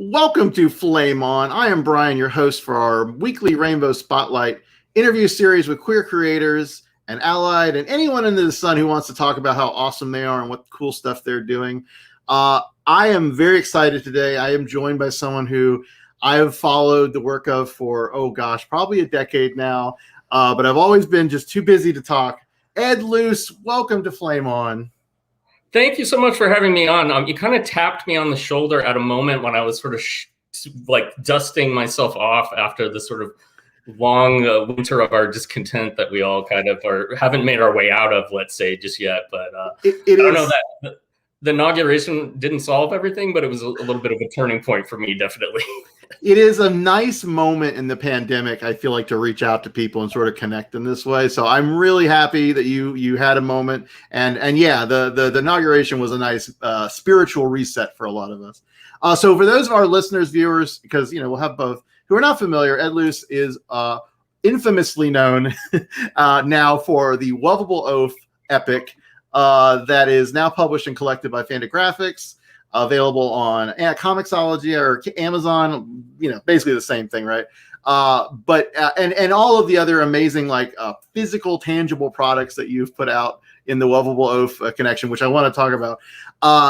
Welcome to Flame On. I am Brian, your host for our weekly Rainbow Spotlight interview series with queer creators and allied and anyone under the sun who wants to talk about how awesome they are and what cool stuff they're doing. I am very excited today. I am joined by someone who I have followed the work of for, probably a decade now, but I've always been just too busy to talk. Ed Luce, welcome to Flame On. Thank you so much for having me on. You kind of tapped me on the shoulder at a moment when I was sort of dusting myself off after the sort of long winter of our discontent that we all kind of haven't made our way out of, let's say, just yet. But I don't know that the inauguration didn't solve everything, but it was a little bit of a turning point for me, definitely. It is a nice moment in the pandemic, I feel like, to reach out to people and sort of connect in this way. So I'm really happy that you had a moment. And yeah, the inauguration was a nice spiritual reset for a lot of us. So for those of our listeners, viewers, because, we'll have both who are not familiar, Ed Luce is infamously known now for the Wuvable Oaf epic that is now published and collected by Fantagraphics. Available on Comixology or Amazon, basically the same thing, right? But all of the other amazing physical, tangible products that you've put out in the Wuvable Oaf connection, which I want to talk about.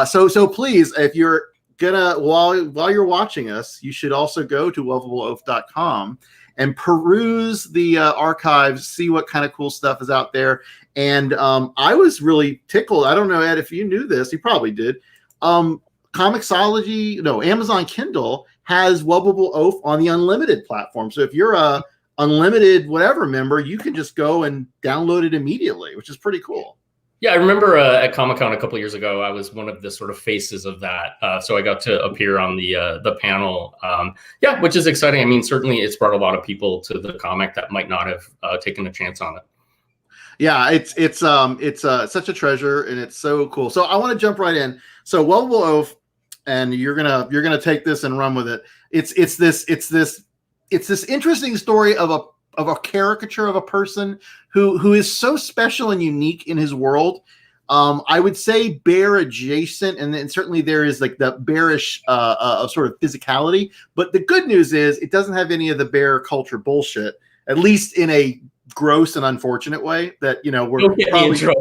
So please, if you're gonna while you're watching us, you should also go to wuvableoaf.com and peruse the archives, see what kind of cool stuff is out there. And I was really tickled. I don't know, Ed, if you knew this, you probably did. Amazon Kindle has Wuvable Oaf on the Unlimited platform. So if you're a Unlimited whatever member, you can just go and download it immediately, which is pretty cool. Yeah, I remember at Comic-Con a couple of years ago, I was one of the sort of faces of that. So I got to appear on the panel. Which is exciting. I mean, certainly it's brought a lot of people to the comic that might not have taken a chance on it. Yeah, it's such a treasure, and it's so cool. So I want to jump right in. So Wuvable Oaf, and you're gonna take this and run with it. It's this interesting story of a caricature of a person who is so special and unique in his world. I would say bear adjacent, and certainly there is like the bearish sort of physicality. But the good news is it doesn't have any of the bear culture bullshit, at least in a gross and unfortunate way that we're probably.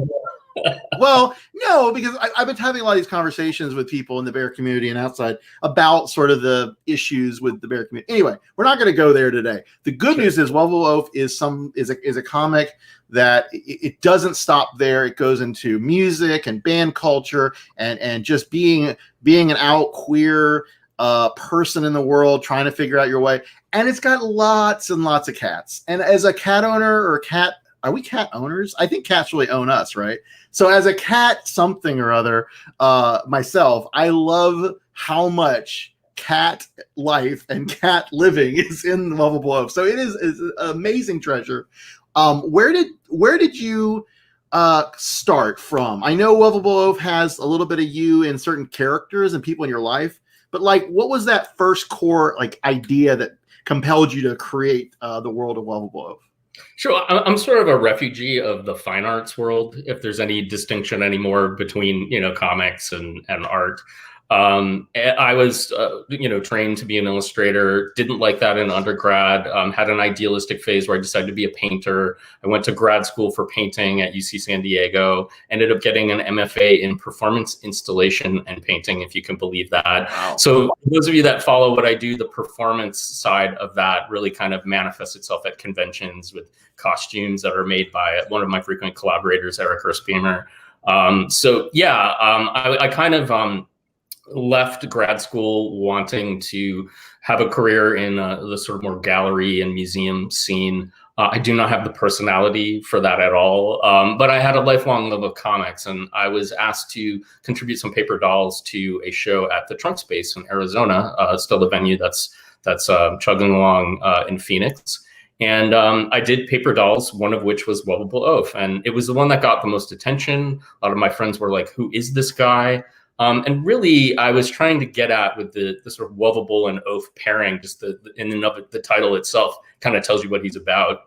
Well, no, because I've been having a lot of these conversations with people in the bear community and outside about sort of the issues with the bear community. Anyway, we're not going to go there today. The good news is Wuvable Oaf is a comic that it doesn't stop there. It goes into music and band culture and just being an out queer person in the world, trying to figure out your way. And it's got lots and lots of cats. And as a cat owner or are we cat owners? I think cats really own us, right? So as a cat something or other, myself, I love how much cat life and cat living is in Wuvable Oaf. So it is an amazing treasure. Where did you start from? I know Wuvable Oaf has a little bit of you in certain characters and people in your life, but what was that first core idea that compelled you to create the world of Wuvable Oaf? Sure. I'm sort of a refugee of the fine arts world, if there's any distinction anymore between, comics and art. I was, trained to be an illustrator, didn't like that in undergrad, had an idealistic phase where I decided to be a painter. I went to grad school for painting at UC San Diego, ended up getting an MFA in performance installation and painting, if you can believe that. Wow. So for those of you that follow what I do, the performance side of that really kind of manifests itself at conventions with costumes that are made by one of my frequent collaborators, Eric Erskbeamer. I kind of left grad school wanting to have a career in the sort of more gallery and museum scene. I do not have the personality for that at all, but I had a lifelong love of comics, and I was asked to contribute some paper dolls to a show at the Trunk Space in Arizona, still the venue that's chugging along in Phoenix. And I did paper dolls, one of which was Wuvable Oaf, and it was the one that got the most attention. A lot of my friends were like, "Who is this guy?" And really, I was trying to get at with the sort of Wuvable and Oaf pairing, just in and of it, the title itself kind of tells you what he's about.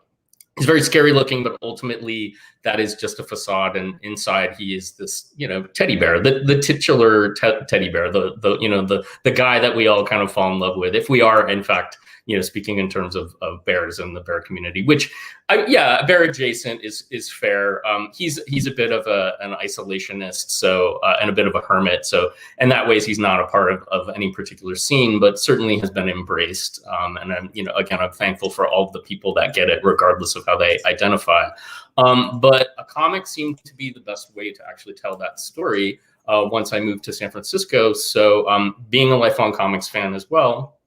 he's very scary looking, but ultimately that is just a facade, and inside he is this, teddy bear, the titular teddy bear, the guy that we all kind of fall in love with, if we are in fact, speaking in terms of bears in the bear community, which, bear adjacent is fair. He's a bit of an isolationist, so and a bit of a hermit. So in that ways, he's not a part of any particular scene, but certainly has been embraced. And I'm, again, I'm thankful for all of the people that get it, regardless of how they identify. But a comic seemed to be the best way to actually tell that story once I moved to San Francisco. So being a lifelong comics fan as well,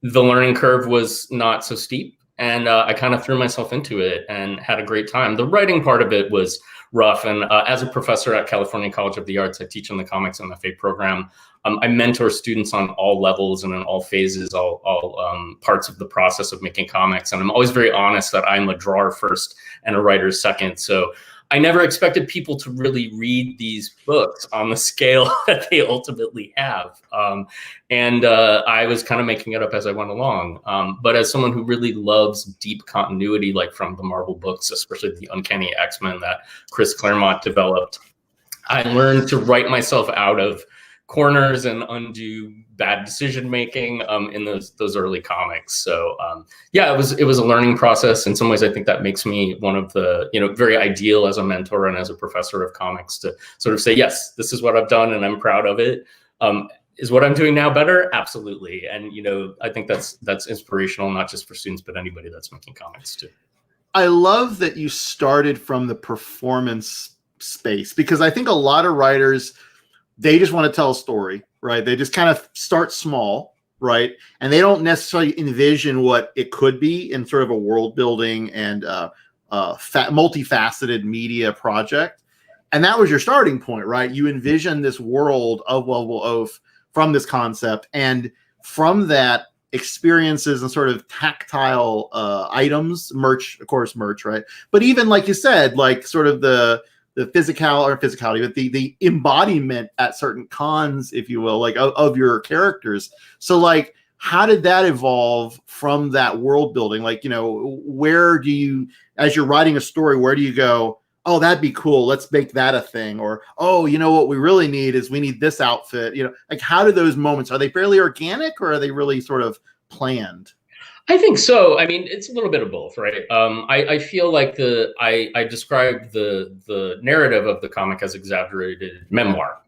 the learning curve was not so steep, and I kind of threw myself into it and had a great time. The writing part of it was rough, and as a professor at California College of the Arts, I teach in the comics MFA program. I mentor students on all levels and in all phases, all parts of the process of making comics, and I'm always very honest that I'm a drawer first and a writer second. So I never expected people to really read these books on the scale that they ultimately have. And I was kind of making it up as I went along. But as someone who really loves deep continuity, like from the Marvel books, especially the Uncanny X-Men that Chris Claremont developed, I learned to write myself out of corners and undo bad decision making in those early comics. So it was a learning process. In some ways, I think that makes me one of the very ideal as a mentor and as a professor of comics to sort of say, yes, this is what I've done and I'm proud of it. Is what I'm doing now better? Absolutely. And I think that's inspirational, not just for students, but anybody that's making comics too. I love that you started from the performance space, because I think a lot of writers, they just want to tell a story, right? They just kind of start small, right? And they don't necessarily envision what it could be in sort of a world building and multifaceted media project. And that was your starting point, right? You envision this world of Wuvable Oaf from this concept, and from that, experiences and sort of tactile items, merch, right? But even like you said, like sort of the physicality, but the embodiment at certain cons, if you will, like of your characters. So like, how did that evolve from that world building? Like, where do you, as you're writing a story, where do you go, oh, that'd be cool, let's make that a thing? Or, oh, what we really need is we need this outfit. Like, how do those moments, are they fairly organic, or are they really sort of planned? I think so. I mean, it's a little bit of both, right? I feel like I described the narrative of the comic as exaggerated memoir.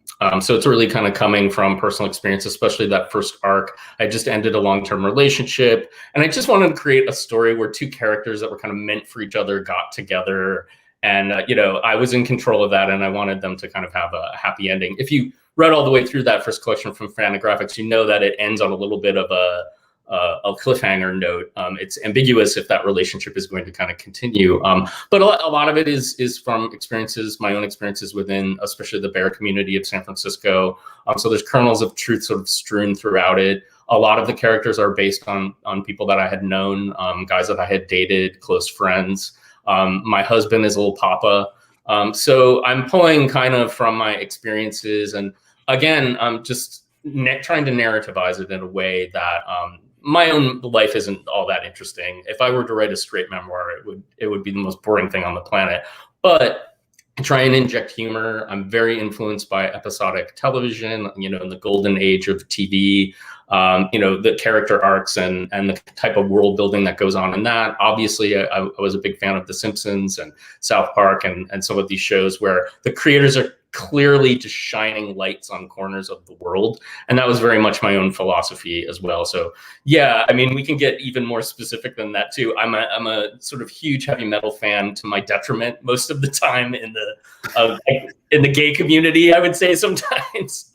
So it's really kind of coming from personal experience, especially that first arc. I just ended a long-term relationship, and I just wanted to create a story where two characters that were kind of meant for each other got together. And, I was in control of that, and I wanted them to kind of have a happy ending. If you read all the way through that first collection from Fantagraphics, you know that it ends on a little bit of a cliffhanger note. It's ambiguous if that relationship is going to kind of continue. But a lot of it is from experiences, my own experiences within, especially the bear community of San Francisco. So there's kernels of truth sort of strewn throughout it. A lot of the characters are based on people that I had known, guys that I had dated, close friends. My husband is a little papa. So I'm pulling kind of from my experiences. And again, I'm just trying to narrativize it in a way that my own life isn't all that interesting. If I were to write a straight memoir, it would be the most boring thing on the planet. But I try and inject humor. I'm very influenced by episodic television, in the golden age of TV, the character arcs and the type of world building that goes on in that. Obviously, I was a big fan of The Simpsons and South Park and some of these shows where the creators are clearly just shining lights on corners of the world. And that was very much my own philosophy as well. So yeah, I mean, we can get even more specific than that too. I'm a sort of huge heavy metal fan, to my detriment most of the time in the gay community, I would say sometimes.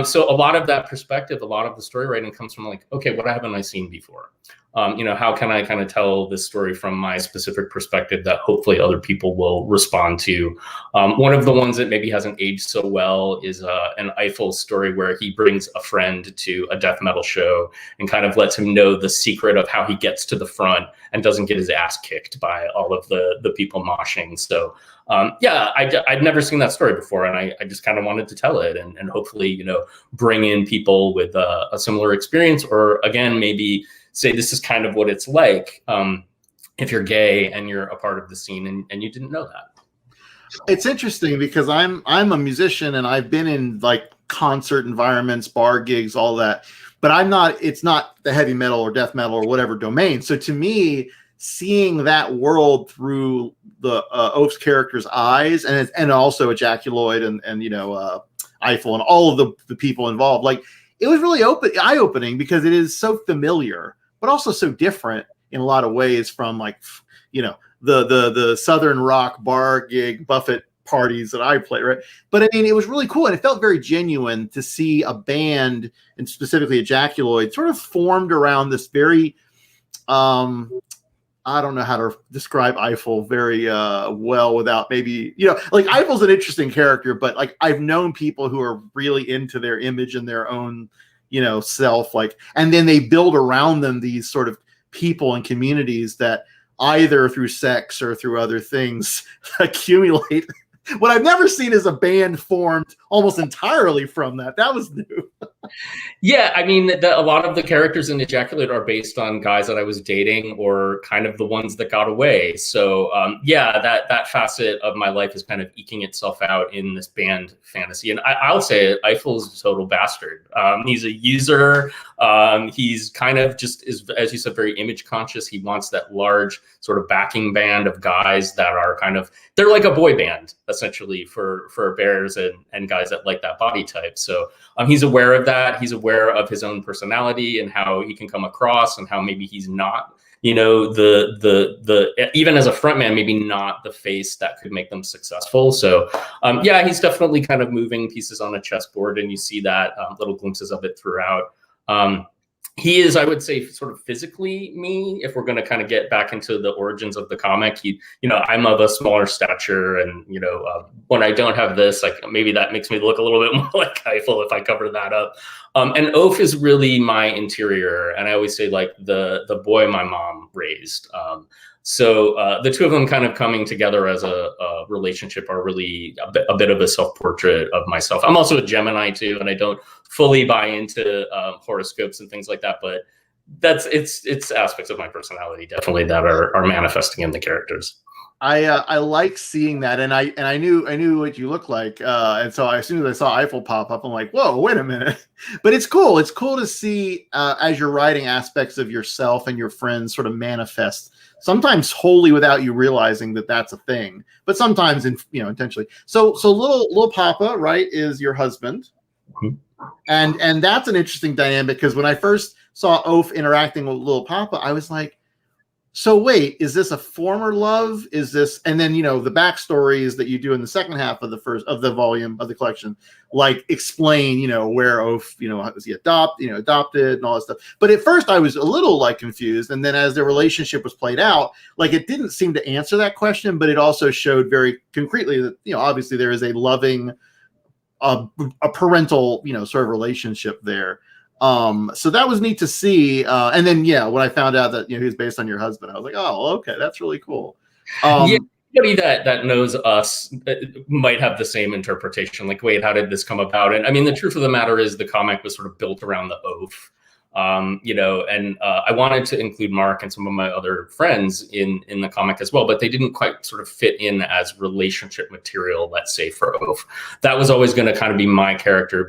So a lot of that perspective, a lot of the story writing comes from like, okay, what haven't I seen before? How can I kind of tell this story from my specific perspective that hopefully other people will respond to? One of the ones that maybe hasn't aged so well is an Eiffel story where he brings a friend to a death metal show and kind of lets him know the secret of how he gets to the front and doesn't get his ass kicked by all of the people moshing. So I'd never seen that story before, and I just kind of wanted to tell it and hopefully, bring in people with a similar experience, or again, maybe say this is kind of what it's like. if you're gay and you're a part of the scene and you didn't know that. It's interesting because I'm a musician and I've been in like concert environments, bar gigs, all that, but it's not the heavy metal or death metal or whatever domain. So to me, seeing that world through the Oaf's character's eyes and also Ejaculude and Eiffel and all of the people involved, like it was really eye-opening because it is so familiar, but also so different in a lot of ways from like, the Southern rock bar gig Buffett parties that I play, right? But I mean, it was really cool and it felt very genuine to see a band, and specifically Ejaculude, sort of formed around this very I don't know how to describe Eiffel very well without maybe, like Eiffel's an interesting character, but like I've known people who are really into their image and their own, self, like, and then they build around them these sort of people and communities that either through sex or through other things accumulate. What I've never seen is a band formed almost entirely from that. That was new. Yeah, I mean, a lot of the characters in Ejaculate are based on guys that I was dating or kind of the ones that got away. So yeah, that facet of my life is kind of eking itself out in this band fantasy. And I'll say it, Eiffel's a total bastard. He's a user. He's kind of just, as you said, very image conscious. He wants that large sort of backing band of guys that are kind of, they're like a boy band, essentially, for bears and guys that like that body type. So he's aware of that. He's aware of his own personality and how he can come across and how maybe he's not, the even as a frontman, maybe not the face that could make them successful. So yeah, he's definitely kind of moving pieces on a chessboard, and you see that little glimpses of it throughout. He is, I would say, sort of physically me. If we're going to kind of get back into the origins of the comic, I'm of a smaller stature, and when I don't have this, like maybe that makes me look a little bit more like Eiffel if I cover that up. And Oaf is really my interior, and I always say like the boy my mom raised. So the two of them kind of coming together as a relationship are really a bit of a self-portrait of myself. I'm also a Gemini too, and I don't fully buy into horoscopes and things like that, but it's aspects of my personality definitely that are manifesting in the characters. I like seeing that, and I knew what you look like, and so as soon as I saw Eiffel pop up, I'm like, whoa, wait a minute. But it's cool. It's cool to see as you're writing aspects of yourself and your friends sort of manifest. Sometimes wholly without you realizing that that's a thing, but sometimes intentionally. So little Papa, right, is your husband, mm-hmm. and that's an interesting dynamic because when I first saw Oaf interacting with little Papa, I was like, so wait, is this a former love? Is this, and then the backstories that you do in the second half of the volume of the collection, like explain where Oaf was he adopted and all that stuff. But at first I was a little like confused, and then as the relationship was played out, like it didn't seem to answer that question, but it also showed very concretely that obviously there is a loving, a parental sort of relationship there. So that was neat to see. And then, when I found out that, he was based on your husband, I was like, oh, okay, that's really cool. Yeah, anybody that knows us might have the same interpretation. Like, wait, how did this come about? And I mean, the truth of the matter is the comic was sort of built around the Oaf, and I wanted to include Mark and some of my other friends in the comic as well, but they didn't quite sort of fit in as relationship material, let's say, for Oaf. That was always going to kind of be my character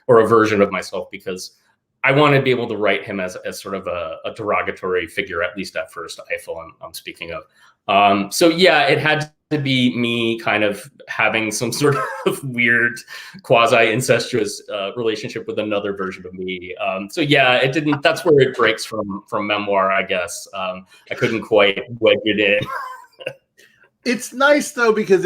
or a version of myself, because I wanted to be able to write him as sort of a derogatory figure, at least at first, Eiffel I'm speaking of. So yeah, it had to be me kind of having some sort of weird quasi-incestuous relationship with another version of me. So yeah, that's where it breaks from memoir, I guess. I couldn't quite wedge it in. It's nice though, because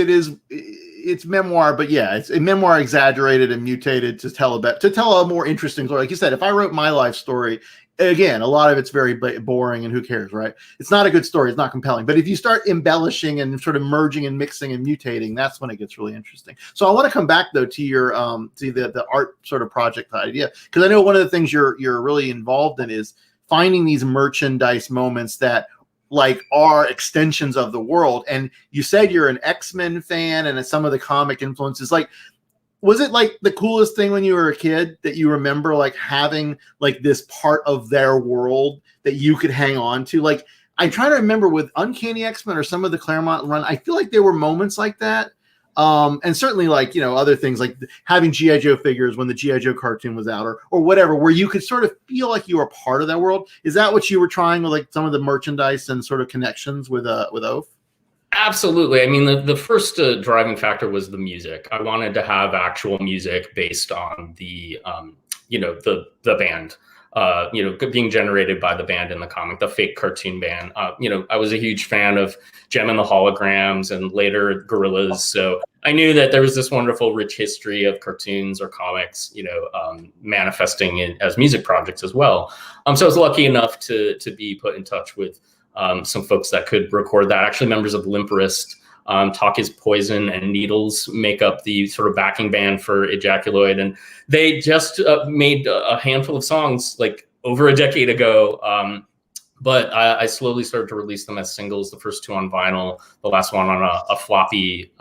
it's memoir, but yeah, it's a memoir exaggerated and mutated to tell a more interesting story. Like you said, if I wrote my life story, again, a lot of it's very boring and who cares, right? It's not a good story. It's not compelling. But if you start embellishing and sort of merging and mixing and mutating, that's when it gets really interesting. So I want to come back though to your to the art sort of project idea, because I know one of the things you're really involved in is finding these merchandise moments that like are extensions of the world. And you said you're an X-Men fan and some of the comic influences. Like, was it like the coolest thing when you were a kid that you remember like having like this part of their world that you could hang on to? Like, I'm trying to remember with Uncanny X-Men or some of the Claremont run, I feel like there were moments like that. And certainly like, you know, other things like having G.I. Joe figures when the G.I. Joe cartoon was out or whatever, where you could sort of feel like you were part of that world. Is that what you were trying with like some of the merchandise and sort of connections with Oaf? Absolutely. I mean, the first driving factor was the music. I wanted to have actual music based on the, you know, the band. You know, being generated by the band in the comic, the fake cartoon band. You know, I was a huge fan of Gem and the Holograms and later Gorillas. So I knew that there was this wonderful, rich history of cartoons or comics, you know, manifesting as music projects as well. So I was lucky enough to be put in touch with some folks that could record that. Actually, members of Limperist, Talk Is Poison, and Needles make up the sort of backing band for Ejaculoid, and they just made a handful of songs like over a decade ago. But I slowly started to release them as singles. The first two on vinyl, the last one on a floppy.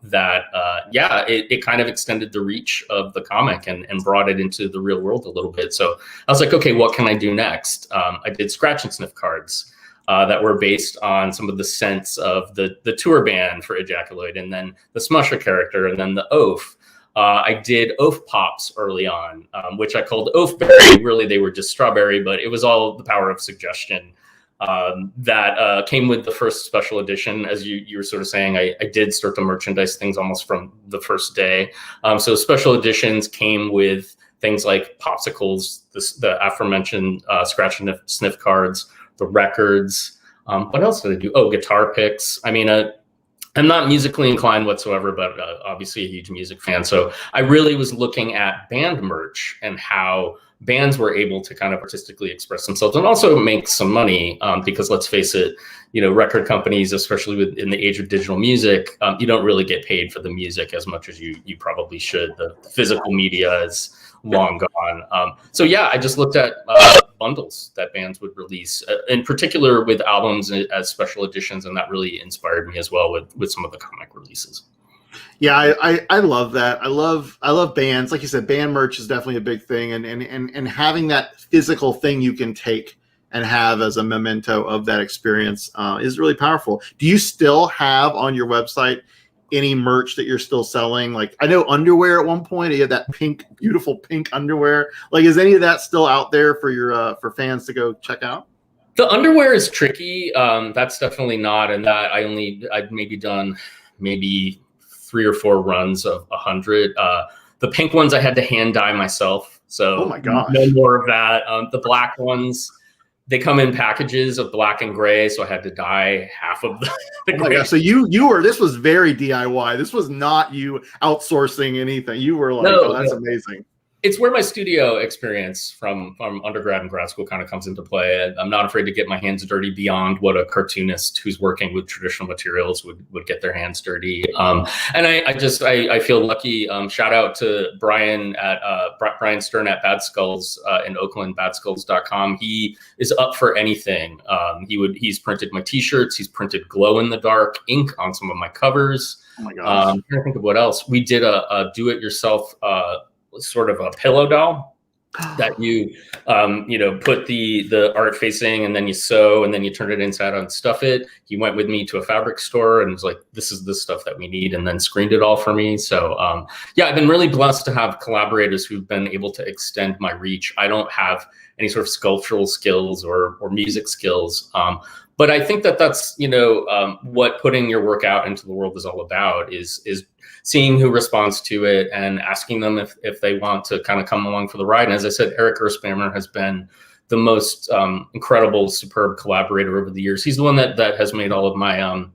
It kind of extended the reach of the comic and brought it into the real world a little bit. So I was like, okay, what can I do next? I did scratch and sniff cards. That were based on some of the scents of the tour band for Ejaculoid, and then the Smusher character, and then the Oaf. I did Oaf Pops early on, which I called Oafberry. Really, they were just strawberry, but it was all the power of suggestion that came with the first special edition. As you were sort of saying, I did start to merchandise things almost from the first day. So special editions came with things like popsicles, the aforementioned scratch and sniff cards, the records. What else did I do? Oh, guitar picks. I mean, I'm not musically inclined whatsoever, but obviously a huge music fan. So I really was looking at band merch and how bands were able to kind of artistically express themselves and also make some money. Because let's face it, you know, record companies, especially in the age of digital music, you don't really get paid for the music as much as you probably should. The physical media is long gone. So yeah, I just looked at bundles that bands would release, in particular with albums as special editions, and that really inspired me as well with some of the comic releases. Yeah, I love that. I love bands. Like you said, band merch is definitely a big thing, and having that physical thing you can take and have as a memento of that experience is really powerful. Do you still have on your website any merch that you're still selling? Like, I know underwear at one point, you had that beautiful pink underwear. Like, is any of that still out there for your for fans to go check out? The underwear is tricky. That's definitely not, and that I've maybe done 3 or 4 runs of 100. The pink ones I had to hand dye myself. So oh my gosh, no more of that. The black ones, they come in packages of black and gray, so I had to dye half of the oh my gosh. So you were, this was very DIY. This was not you outsourcing anything. You were like, no, that's amazing. It's where my studio experience from undergrad and grad school kind of comes into play. I'm not afraid to get my hands dirty beyond what a cartoonist who's working with traditional materials would get their hands dirty. And I feel lucky. Shout out to Brian Brian Stern at Bad Skulls in Oakland, badskulls.com. He is up for anything. He's printed my t-shirts. He's printed glow in the dark ink on some of my covers. Oh my gosh. I'm trying to think of what else. We did a do-it-yourself sort of a pillow doll that you put the art facing, and then you sew, and then you turn it inside out and stuff it. He went with me to a fabric store and was like, this is the stuff that we need, and then screened it all for me. So I've been really blessed to have collaborators who've been able to extend my reach. I don't have any sort of sculptural skills or music skills, but I think that's what putting your work out into the world is all about, is seeing who responds to it and asking them if they want to kind of come along for the ride. And as I said, Eric Earthspammer has been the most incredible, superb collaborator over the years. He's the one that has made all of my, I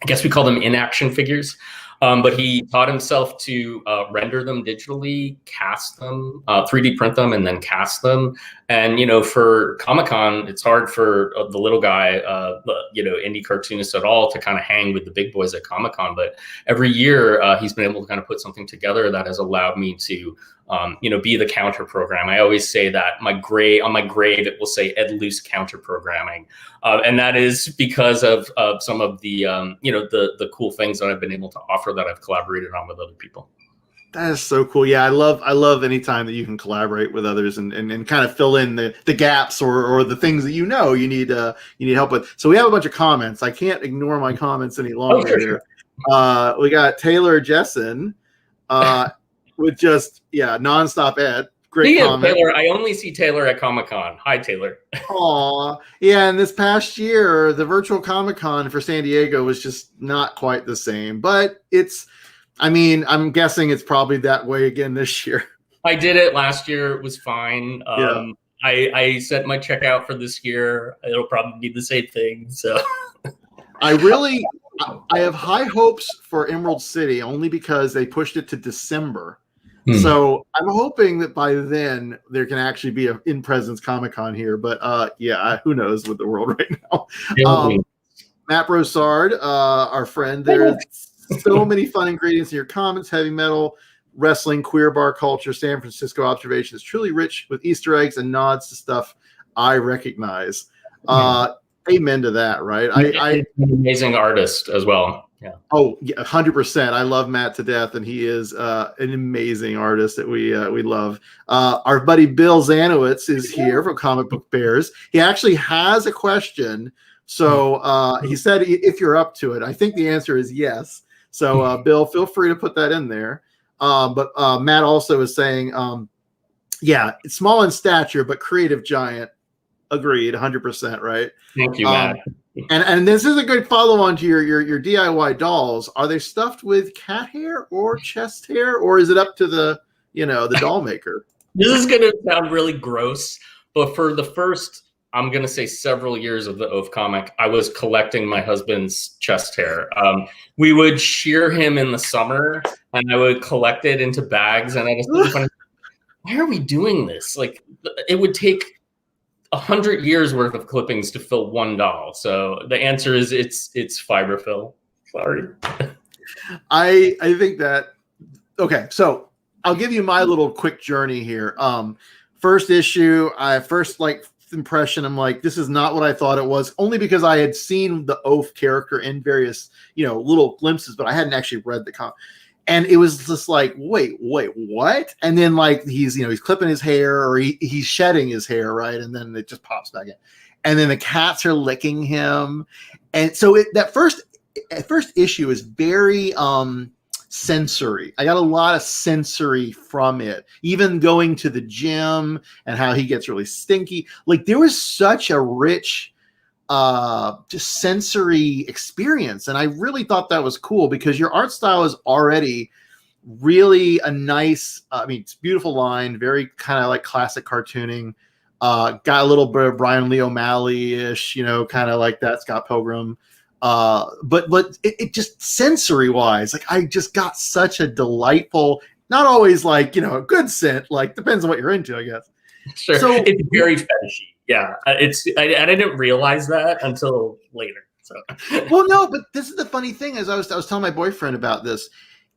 guess we call them inaction figures. But he taught himself to render them digitally, cast them, 3D print them, and then cast them. And, for Comic-Con, it's hard for the little guy, indie cartoonist at all, to kind of hang with the big boys at Comic-Con. But every year, he's been able to kind of put something together that has allowed me to, be the counter program. I always say that on my grave, it will say Ed Luce counter programming. And that is because of some of the, the cool things that I've been able to offer that I've collaborated on with other people. That is so cool. Yeah, I love any time that you can collaborate with others and kind of fill in the gaps or the things that you need help with. So we have a bunch of comments. I can't ignore my comments any longer sure, here. We got Taylor Jessen with just nonstop Ed. Great comment. Taylor, I only see Taylor at Comic-Con. Hi, Taylor. Aw, yeah. And this past year, the virtual Comic-Con for San Diego was just not quite the same. But I'm guessing it's probably that way again this year. I did it last year. It was fine. Yeah. I set my checkout for this year. It'll probably be the same thing. So I have high hopes for Emerald City only because they pushed it to December. So I'm hoping that by then there can actually be an in-presence Comic-Con here. But who knows with the world right now. Matt Broussard, our friend there. So many fun ingredients in your comments: heavy metal, wrestling, queer bar culture, San Francisco observations. Truly rich with Easter eggs and nods to stuff I recognize. Amen to that, right? I an amazing artist as well. Yeah. Oh, yeah, 100%. I love Matt to death, and he is an amazing artist that we love. Our buddy Bill Zanowitz is here from Comic Book Bears. He actually has a question. So he said if you're up to it. I think the answer is yes. So Bill, feel free to put that in there. But Matt also is saying, it's small in stature, but creative giant. Agreed, 100%, right? Thank you, Matt. And this is a good follow-on to your DIY dolls. Are they stuffed with cat hair or chest hair, or is it up to the doll maker? This is going to sound really gross, but for the first, I'm going to say several years of the Oaf comic, I was collecting my husband's chest hair. We would shear him in the summer, and I would collect it into bags. And I was thinking, why are we doing this? Like, it would take 100 years worth of clippings to fill one doll. So the answer is it's fiberfill. Sorry. I think that okay. So I'll give you my little quick journey here. First issue, first impression, I'm like, this is not what I thought it was. Only because I had seen the Oaf character in various little glimpses, but I hadn't actually read the comic. And it was just like, wait, what? And then he's clipping his hair or he's shedding his hair, right? And then it just pops back in. And then the cats are licking him. And so that first issue is very sensory. I got a lot of sensory from it. Even going to the gym and how he gets really stinky. Like there was such a rich just sensory experience. And I really thought that was cool because your art style is already really a nice, it's beautiful line, very kind of like classic cartooning. Got a little bit of Brian Lee O'Malley-ish, kind of like that Scott Pilgrim. But it just sensory wise, like I just got such a delightful, not always a good scent, depends on what you're into, I guess. Sure. So it's very fetishy. Yeah, I didn't realize that until later. So, well, no, but this is the funny thing. As I was telling my boyfriend about this,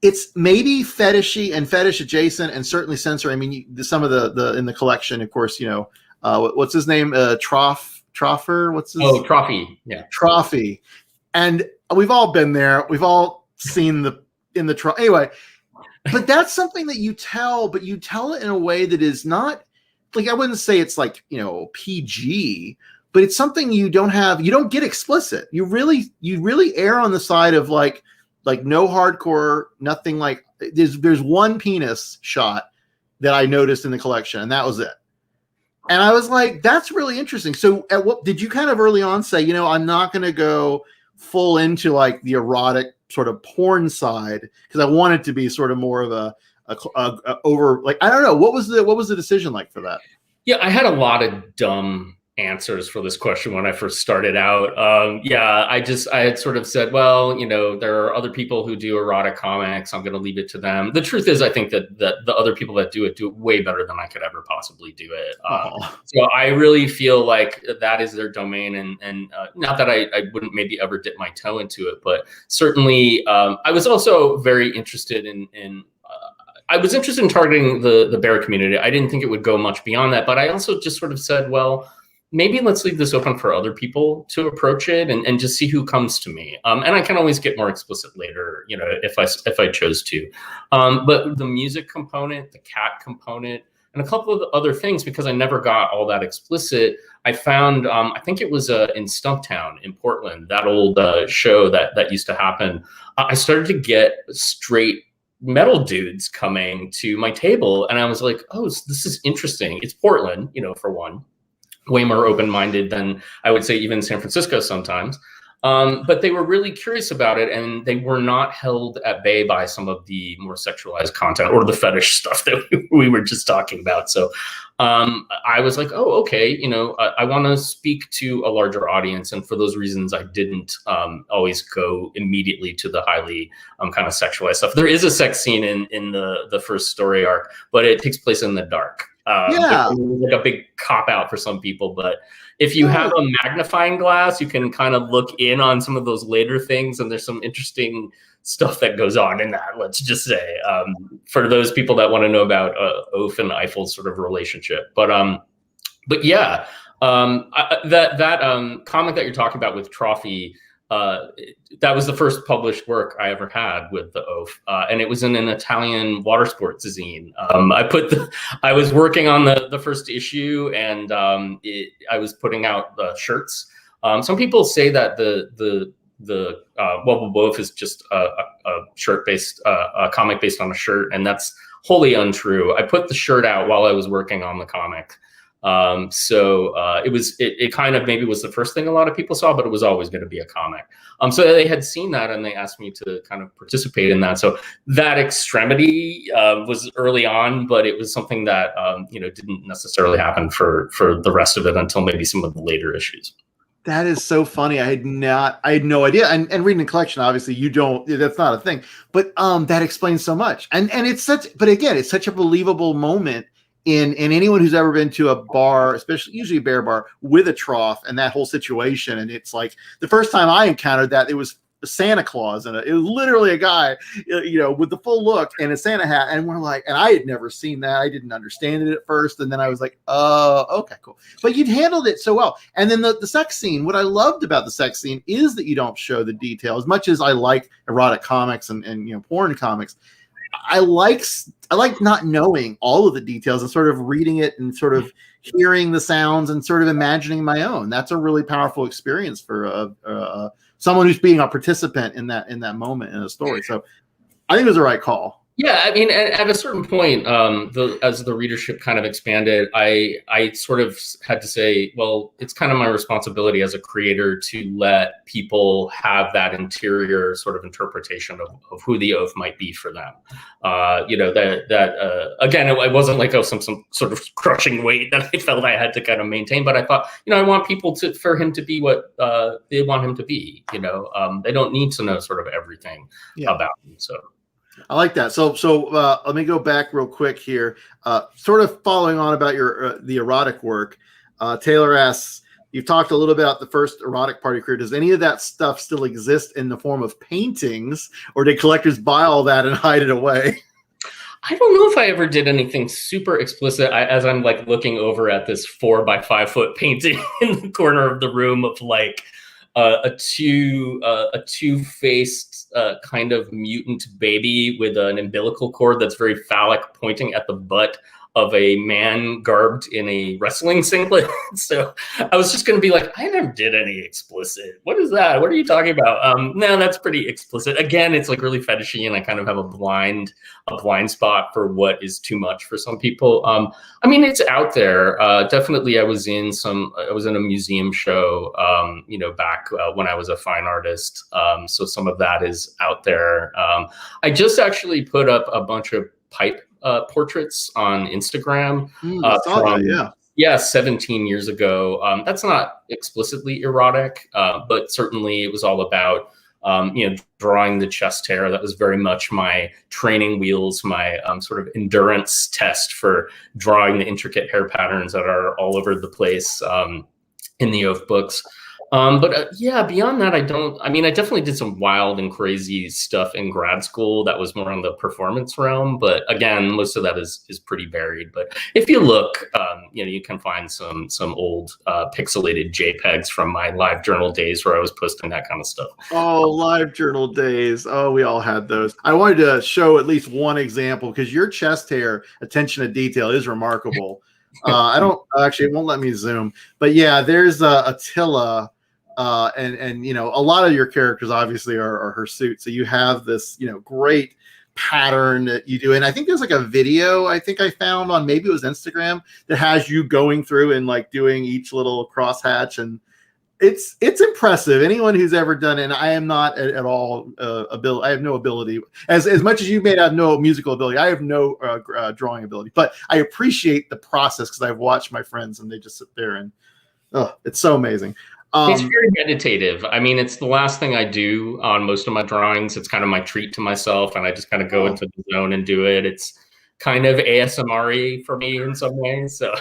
it's maybe fetishy and fetish adjacent, and certainly sensory. I mean, some of the in the collection, of course, what's his name? Troffer. What's his? Oh, Trophy. Yeah, Trophy. And we've all been there. We've all seen in the anyway. But that's something that you tell, but you tell it in a way that is not. I wouldn't say it's PG, but it's something you don't get explicit. You really err on the side of like no hardcore, nothing there's one penis shot that I noticed in the collection, and that was it. And I was like, that's really interesting. So at what did you kind of early on say, I'm not going to go full into the erotic sort of porn side because I want it to be sort of more of a over I don't know, what was the decision like for that? Yeah, I had a lot of dumb answers for this question when I first started out. I had sort of said, well, there are other people who do erotic comics. I'm going to leave it to them. The truth is, I think that the other people that do it way better than I could ever possibly do it. So I really feel like that is their domain, and not that I wouldn't maybe ever dip my toe into it, but certainly I was also very interested in I was interested in targeting the bear community. I didn't think it would go much beyond that, but I also just sort of said, well, maybe let's leave this open for other people to approach it and just see who comes to me. And I can always get more explicit later, you know, if I chose to. But the music component, the cat component, and a couple of other things, because I never got all that explicit, I found, I think it was in Stumptown in Portland, that old show that used to happen. I started to get straight metal dudes coming to my table, and I was like, oh, this is interesting. It's Portland, you know, for one, way more open-minded than I would say even San Francisco sometimes. But they were really curious about it, and they were not held at bay by some of the more sexualized content or the fetish stuff that we were just talking about. So I was like, oh, okay, you know, I want to speak to a larger audience. And for those reasons, I didn't always go immediately to the highly kind of sexualized stuff. There is a sex scene in the first story arc, but it takes place in the dark. Yeah. Like a big cop out for some people, but if you have a magnifying glass, you can kind of look in on some of those later things, and there's some interesting stuff that goes on in that, let's just say, for those people that want to know about Oaf and Eiffel's sort of relationship. But yeah, that comic that you're talking about with Trophy, that was the first published work I ever had with the Oaf, and it was in an Italian water sports zine. I was working on the first issue, and I was putting out the shirts. Some people say that the Wuvable Oaf is just a shirt based, a comic based on a shirt, and that's wholly untrue. I put the shirt out while I was working on the comic. It kind of maybe was the first thing a lot of people saw, but it was always going to be a comic. So they had seen that, and they asked me to kind of participate in that. So that extremity was early on, but it was something that you know, didn't necessarily happen for the rest of it until maybe some of the later issues. That is so funny. I had no idea. And reading the collection, obviously that's not a thing, but that explains so much. And it's such a believable moment in anyone who's ever been to a bar, especially usually a bear bar, with a trough and that whole situation. And it's like the first time I encountered that, it was Santa Claus, and it was literally a guy, you know, with the full look and a Santa hat. And we're like, and I had never seen that. I didn't understand it at first. And then I was like, okay, cool. But you'd handled it so well. And then the sex scene, what I loved about the sex scene is that you don't show the detail. As much as I like erotic comics and you know, porn comics, I like not knowing all of the details and sort of reading it and sort of hearing the sounds and sort of imagining my own. That's a really powerful experience for someone who's being a participant in that moment in a story. So I think it was the right call. Yeah, I mean, at a certain point, as the readership kind of expanded, I sort of had to say, well, it's kind of my responsibility as a creator to let people have that interior sort of interpretation of who the Oaf might be for them. You know, again, it wasn't like some sort of crushing weight that I felt I had to kind of maintain, but I thought, you know, I want people for him to be what they want him to be. You know, they don't need to know sort of everything about him. So. I like that. So let me go back real quick here. Sort of following on about your the erotic work. Taylor asks, you've talked a little bit about the first erotic party career. Does any of that stuff still exist in the form of paintings, or did collectors buy all that and hide it away? I don't know if I ever did anything super explicit. As I'm like looking over at this 4 by 5 foot painting in the corner of the room of like a two-faced kind of mutant baby with an umbilical cord that's very phallic, pointing at the butt of a man garbed in a wrestling singlet. So I was just going to be like, I never did any explicit. What is that? What are you talking about? No, that's pretty explicit. Again, it's like really fetishy, and I kind of have a blind spot for what is too much for some people. I mean, it's out there. Definitely, I was in a museum show, you know, back when I was a fine artist. So some of that is out there. I just actually put up a bunch of pipe portraits on Instagram. Yeah, 17 years ago. That's not explicitly erotic, but certainly it was all about you know, drawing the chest hair. That was very much my training wheels, my sort of endurance test for drawing the intricate hair patterns that are all over the place in the Oaf books. But yeah, beyond that, I mean, I definitely did some wild and crazy stuff in grad school that was more on the performance realm. But again, most of that is pretty buried. But if you look, you can find some old pixelated JPEGs from my live journal days where I was posting that kind of stuff. Oh, live journal days. Oh, we all had those. I wanted to show at least one example because your chest hair attention to detail is remarkable. I don't actually, it won't let me zoom, but yeah, there's Attila. And a lot of your characters obviously are her suit. So you have this, great pattern that you do. And I think there's like a video I think I found on, maybe it was Instagram, that has you going through and like doing each little crosshatch, and it's impressive. Anyone who's ever done it, and I am not at all I have no ability. As much as you may have no musical ability, I have no drawing ability. But I appreciate the process because I've watched my friends and they just sit there and it's so amazing. It's very meditative. I mean, it's the last thing I do on most of my drawings. It's kind of my treat to myself, and I just kind of go into the zone and do it. It's kind of ASMR-y for me in some ways. So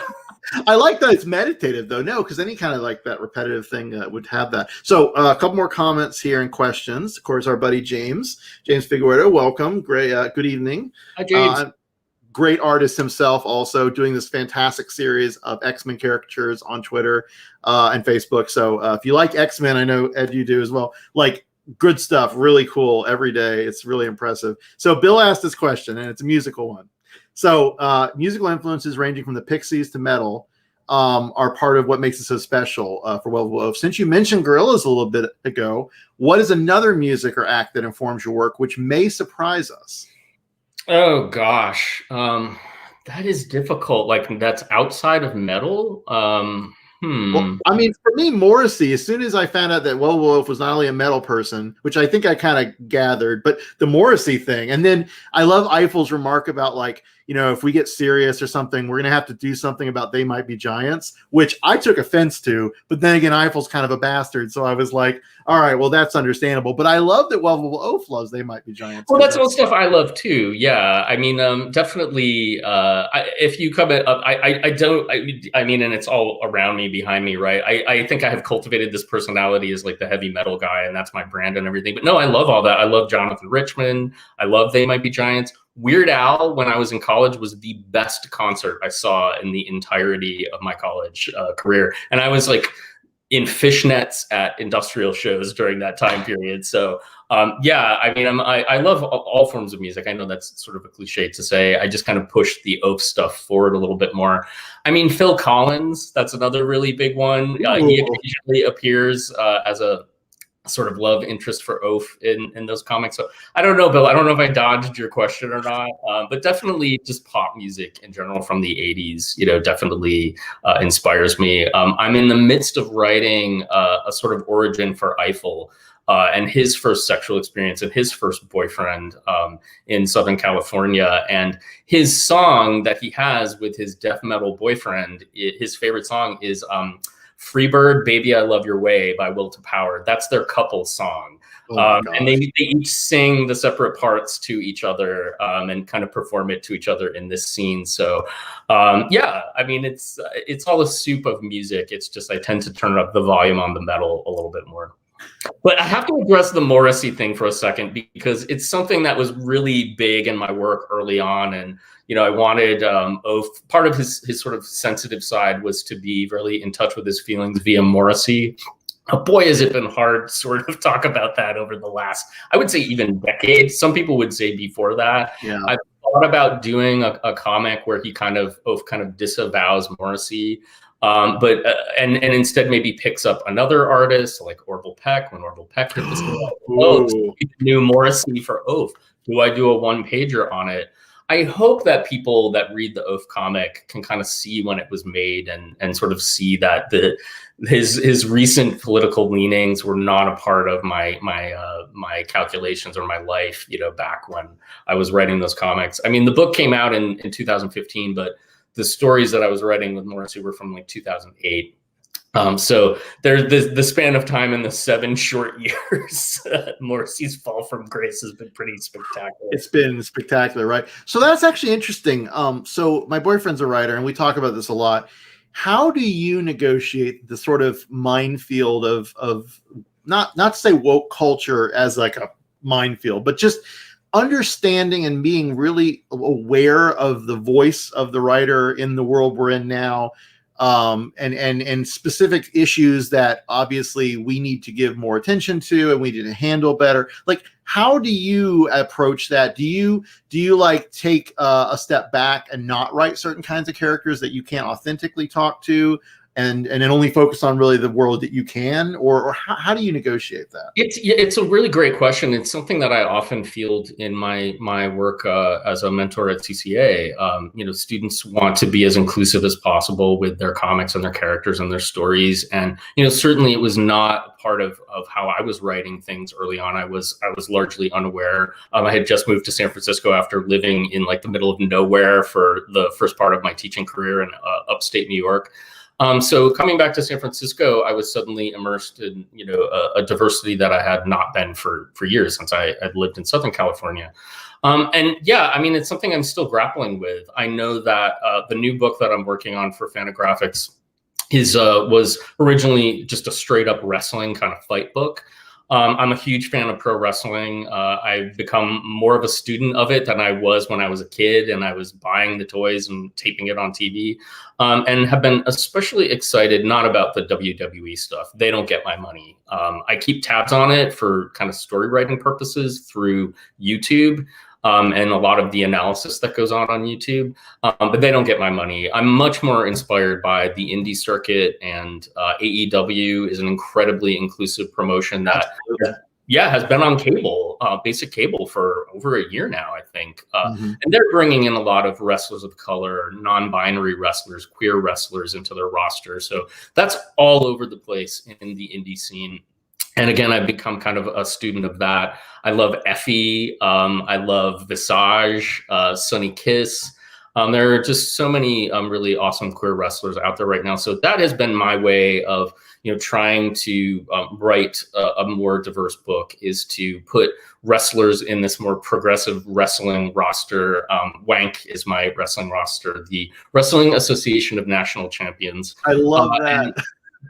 I like that it's meditative, though. No, because any kind of like that repetitive thing would have that. So a couple more comments here and questions. Of course, our buddy James Figueredo, welcome. Great, good evening. Hi, James. Great artist himself, also doing this fantastic series of X-Men caricatures on Twitter and Facebook. So if you like X-Men, I know Ed, you do as well. Like, good stuff, really cool every day. It's really impressive. So Bill asked this question, and it's a musical one. So musical influences ranging from the Pixies to metal are part of what makes it so special for Wuvable Oaf. Since you mentioned Gorillaz a little bit ago, what is another music or act that informs your work, which may surprise us? Oh gosh, that is difficult. Like, that's outside of metal. Well, I mean, for me, Morrissey, as soon as I found out that Wuvable Oaf was not only a metal person, which I think I kind of gathered, but the Morrissey thing. And then I love Eiffel's remark about, like, if we get serious or something, we're going to have to do something about They Might Be Giants, which I took offense to. But then again, Eiffel's kind of a bastard. So I was like, all right, well, that's understandable. But I love that Wuvable Oaf loves They Might Be Giants. Well, that's all stuff I love too. Yeah, I mean, definitely. If you come at, I don't. I mean, and it's all around me, behind me, right? I think I have cultivated this personality as like the heavy metal guy, and that's my brand and everything. But no, I love all that. I love Jonathan Richman. I love They Might Be Giants. Weird Al, when I was in college, was the best concert I saw in the entirety of my college career, and I was like in fishnets at industrial shows during that time period. So yeah, I mean, I love all forms of music. I know that's sort of a cliche to say. I just kind of pushed the Oaf stuff forward a little bit more. I mean, Phil Collins, that's another really big one. He occasionally appears as a sort of love interest for Oaf in those comics. So I don't know, Bill. I don't know if I dodged your question or not, but definitely just pop music in general from the 80s, definitely inspires me. I'm in the midst of writing a sort of origin for Eiffel and his first sexual experience and his first boyfriend in Southern California. And his song that he has with his death metal boyfriend, his favorite song is Freebird, Baby I Love Your Way by Will to Power. That's their couple song. And they each sing the separate parts to each other and kind of perform it to each other in this scene. So yeah, I mean, it's all a soup of music. It's just I tend to turn up the volume on the metal a little bit more. But I have to address the Morrissey thing for a second because it's something that was really big in my work early on. And I wanted Oaf, part of his sort of sensitive side was to be really in touch with his feelings via Morrissey. Boy, has it been hard to sort of talk about that over the last, I would say, even decades. Some people would say before that. Yeah. I've thought about doing a comic where he Oaf kind of disavows Morrissey. But instead maybe picks up another artist like Orville Peck when Orville Peck did this. New Morrissey for Oaf. Do I do a one-pager on it? I hope that people that read the Oaf comic can kind of see when it was made and sort of see that his recent political leanings were not a part of my calculations or my life, back when I was writing those comics. I mean, the book came out in 2015, but the stories that I was writing with Morrissey were from like 2008. So there's the span of time in the 7 short years. Morrissey's fall from grace has been pretty spectacular. It's been spectacular, right? So that's actually interesting. So my boyfriend's a writer, and we talk about this a lot. How do you negotiate the sort of minefield of not to say woke culture as like a minefield, but just understanding and being really aware of the voice of the writer in the world we're in now, and specific issues that obviously we need to give more attention to and we need to handle better? Like, how do you approach that? Do you like take a step back and not write certain kinds of characters that you can't authentically talk to, and then only focus on really the world that you can, or how do you negotiate that? It's a really great question. It's something that I often field in my work as a mentor at CCA. Students want to be as inclusive as possible with their comics and their characters and their stories. And certainly it was not part of how I was writing things early on. I was largely unaware. I had just moved to San Francisco after living in like the middle of nowhere for the first part of my teaching career in upstate New York. So coming back to San Francisco, I was suddenly immersed in, a diversity that I had not been for years, since I had lived in Southern California. And yeah, I mean, it's something I'm still grappling with. I know that the new book that I'm working on for Fantagraphics was originally just a straight up wrestling kind of fight book. I'm a huge fan of pro wrestling. I've become more of a student of it than I was when I was a kid, and I was buying the toys and taping it on TV, and have been especially excited, not about the WWE stuff. They don't get my money. I keep tabs on it for kind of story writing purposes through YouTube. And a lot of the analysis that goes on YouTube, but they don't get my money. I'm much more inspired by the indie circuit, and AEW is an incredibly inclusive promotion that, has been on cable, basic cable for over a year now, I think. And they're bringing in a lot of wrestlers of color, non-binary wrestlers, queer wrestlers into their roster. So that's all over the place in the indie scene. And again, I've become kind of a student of that. I love Effie. I love Visage, Sunny Kiss. There are just so many really awesome queer wrestlers out there right now. So that has been my way of, trying to write a more diverse book, is to put wrestlers in this more progressive wrestling roster. WANC is my wrestling roster, the Wrestling Association of National Champions. I love that.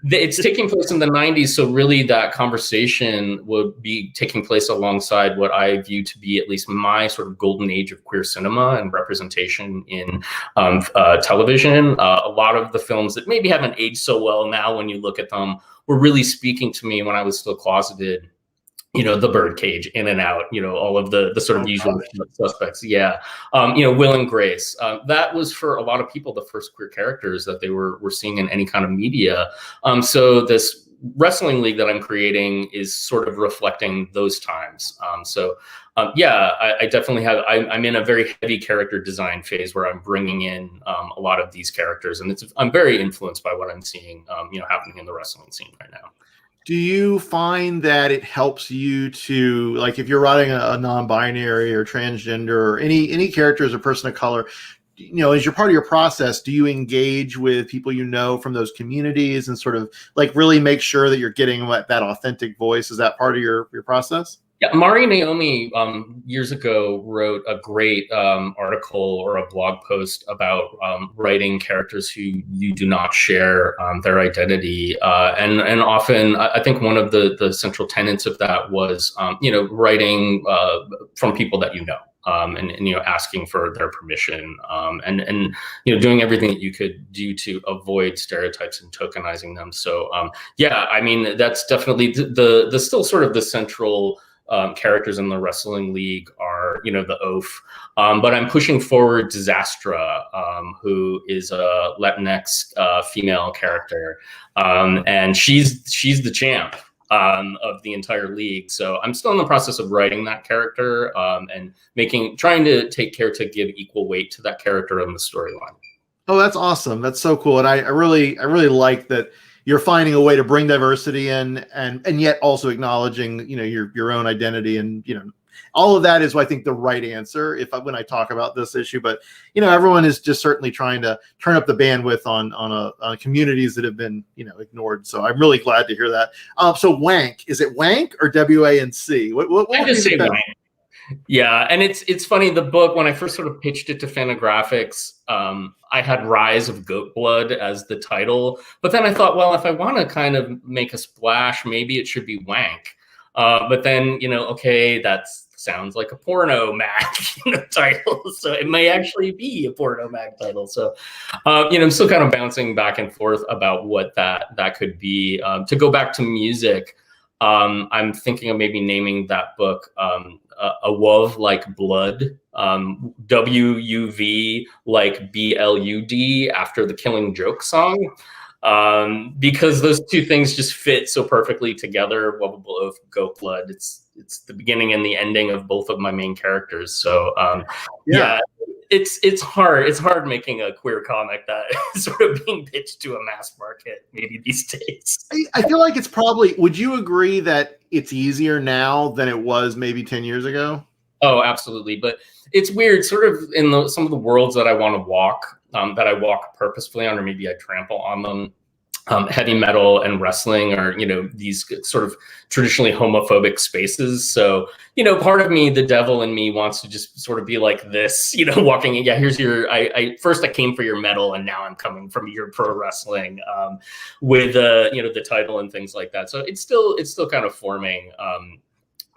It's taking place in the 90s, so really that conversation would be taking place alongside what I view to be at least my sort of golden age of queer cinema and representation in television. A lot of the films that maybe haven't aged so well now when you look at them were really speaking to me when I was still closeted. The Birdcage, In and Out, all of the sort of usual suspects. Yeah. Will and Grace. That was for a lot of people the first queer characters that they were seeing in any kind of media. So this wrestling league that I'm creating is sort of reflecting those times. I definitely have, I'm in a very heavy character design phase where I'm bringing in a lot of these characters, and I'm very influenced by what I'm seeing, happening in the wrestling scene right now. Do you find that it helps you to, like, if you're writing a non-binary or transgender or any characters or person of color, as you're part of your process, do you engage with people from those communities and sort of like really make sure that you're getting that authentic voice? Is that part of your process? Yeah, Mari Naomi years ago wrote a great article or a blog post about writing characters who you do not share their identity, and often I think one of the central tenets of that was writing from people that and asking for their permission, and doing everything that you could do to avoid stereotypes and tokenizing them. So I mean, that's definitely the still sort of the central characters in the wrestling league are, the Oaf. But I'm pushing forward Disastra, who is a Latinx female character. And she's the champ of the entire league. So I'm still in the process of writing that character, and trying to take care to give equal weight to that character in the storyline. Oh, that's awesome. That's so cool. And I really like that you're finding a way to bring diversity in, and yet also acknowledging, your own identity, and, all of that is, I think, the right answer when I talk about this issue. But, everyone is just certainly trying to turn up the bandwidth on communities that have been, ignored. So I'm really glad to hear that. So WANC, is it WANC or WANC? I just say WANC. Yeah, and it's funny, the book, when I first sort of pitched it to Fantagraphics, I had Rise of Goteblüd as the title, but then I thought, well, if I want to kind of make a splash, maybe it should be Wank. But then, okay, that sounds like a porno mag title, so it may actually be a porno mag title. So, I'm still kind of bouncing back and forth about what that could be. To go back to music, I'm thinking of maybe naming that book a Wuv like blood, WUV like BLUD, after the Killing Joke song, because those two things just fit so perfectly together. Wuvable Oaf, Goteblüd. It's the beginning and the ending of both of my main characters. So yeah. It's hard. It's hard making a queer comic that is sort of being pitched to a mass market maybe these days. I feel like it's probably, would you agree that it's easier now than it was maybe 10 years ago? Oh, absolutely. But it's weird, sort of in some of the worlds that I want to walk, that I walk purposefully on, or maybe I trample on them. Heavy metal and wrestling are, these sort of traditionally homophobic spaces. So, part of me, the devil in me, wants to just sort of be like this, walking in. Yeah, here's your. First I came for your metal, and now I'm coming from your pro wrestling, with the title and things like that. So it's still kind of forming.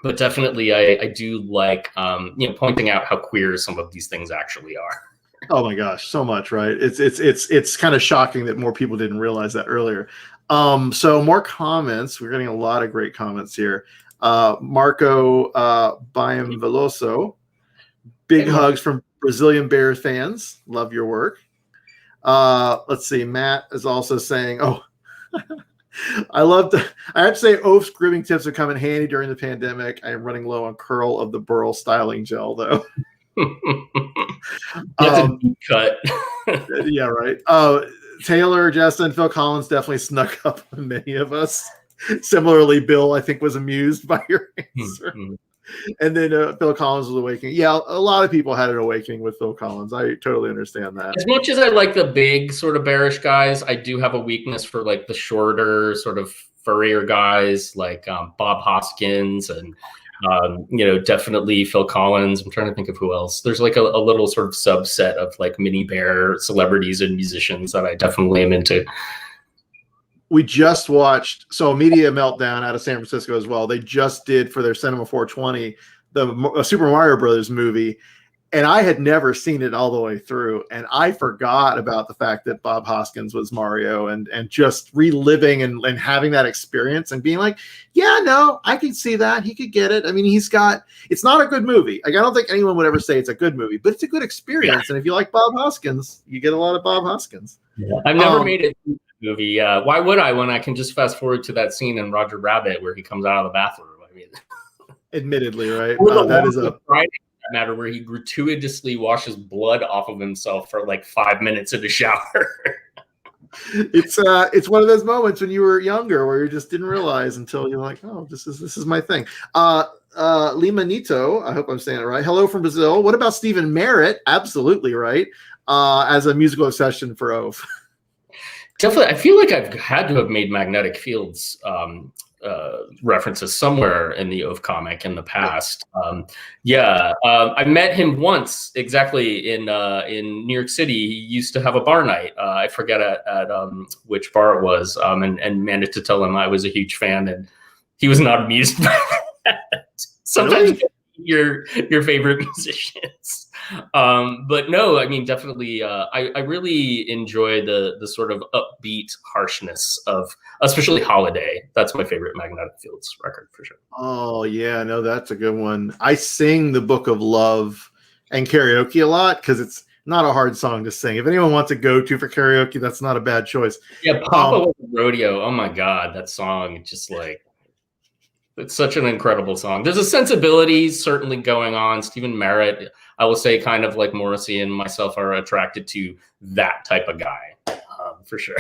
But definitely, I do like pointing out how queer some of these things actually are. Oh my gosh, so much, right? It's kind of shocking that more people didn't realize that earlier. So more comments. We're getting a lot of great comments here. Marco Biam Veloso. Big hugs from Brazilian Bear fans. Love your work. Let's see. Matt is also saying, oh, I have to say, Oaf's grooming tips have come in handy during the pandemic. I am running low on curl of the burl styling gel, though. That's a deep cut. Yeah, right. Taylor, Justin, Phil Collins definitely snuck up on many of us. Similarly, Bill, I think, was amused by your answer. And then Phil Collins was awakening. Yeah, a lot of people had an awakening with Phil Collins. I totally understand that. As much as I like the big sort of bearish guys, I do have a weakness for like the shorter sort of furrier guys like Bob Hoskins and definitely Phil Collins. I'm trying to think of who else. There's like a little sort of subset of like mini bear celebrities and musicians that I definitely am into. We just watched Media Meltdown out of San Francisco as well. They just did for their Cinema 420 the Super Mario Brothers movie, and I had never seen it all the way through, and I forgot about the fact that Bob Hoskins was Mario, and just reliving and having that experience and being like, yeah, no, I can see that. He could get it. I mean, it's not a good movie. Like, I don't think anyone would ever say it's a good movie, but it's a good experience. Yeah. And if you like Bob Hoskins, you get a lot of Bob Hoskins. Yeah. I've never made it through the movie. Why would I, when I can just fast forward to that scene in Roger Rabbit where he comes out of the bathroom? I mean, admittedly, right? That is a Friday matter where he gratuitously washes blood off of himself for like 5 minutes in the shower. It's one of those moments when you were younger where you just didn't realize until you're like, oh, this is my thing. Lima Nito, I hope I'm saying it right. Hello from Brazil. What about Stephen Merritt? Absolutely right. As a musical obsession for Oaf. Definitely, I feel like I've had to have made magnetic fields references somewhere in the Oaf comic in the past. I met him once exactly in New York City. He used to have a bar night. I forget at which bar it was, and managed to tell him I was a huge fan, and he was not amused by that. Sometimes your favorite musicians. But no, I mean, definitely, I really enjoy the sort of upbeat harshness of, especially Holiday. That's my favorite Magnetic Fields record for sure. Oh yeah, no, that's a good one. I sing the Book of Love and karaoke a lot because it's not a hard song to sing. If anyone wants to go to for karaoke, that's not a bad choice. Yeah, Papa was a Rodeo. Oh my God, that song, just like, it's such an incredible song. There's a sensibility certainly going on. Stephen Merritt, I will say, kind of like Morrissey and myself, are attracted to that type of guy, for sure.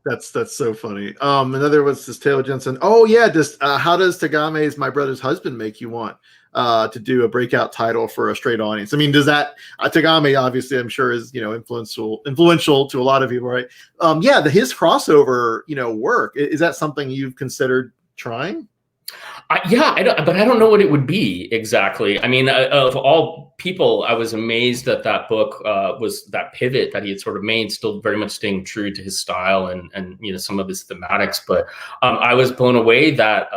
That's so funny. Another was this Taylor Jensen. Oh yeah, how does Tagame's My Brother's Husband make you want to do a breakout title for a straight audience? I mean, does that Tagame obviously I'm sure is influential to a lot of people, right? His crossover work, is that something you've considered trying? Yeah, but I don't know what it would be exactly. I mean, of all people, I was amazed that that book was that pivot that he had sort of made, still very much staying true to his style and some of his thematics. But I was blown away that